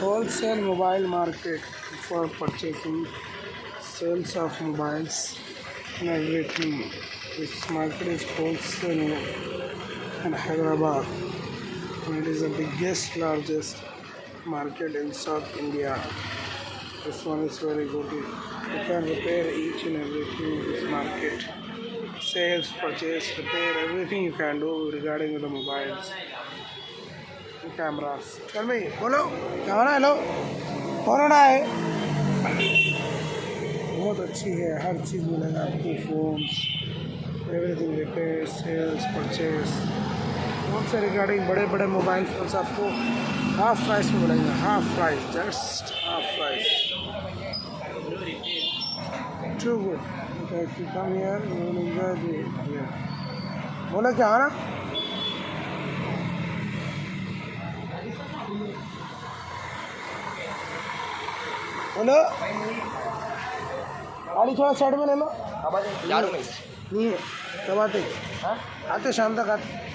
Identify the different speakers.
Speaker 1: Wholesale mobile market for purchasing, sales of mobiles and everything. This market is wholesale in Hyderabad, and it is the biggest, largest market in South India. This one is very good. You can repair each and everything in this market. Sales, purchase, repair, everything you can do regarding the mobiles and cameras. Tell me, बोलो क्या हो रहा है? Hello कौन हो रहा है? बहुत अच्छी है, हर चीज़ मिलेगा आपको, phones, everything, repair, sales, purchase, phone से रिगार्डिंग बड़े बड़े मोबाइल फोन्स आपको हाफ प्राइस में मिलेंगे. Half price, just half price. Too good. Okay, if you come here, you will enjoy the here. बोला क्या हो रहा? बोलो गाड़ी थोड़ा साइड में ले लो. नहीं है, कब आते? आते शाम तक आते.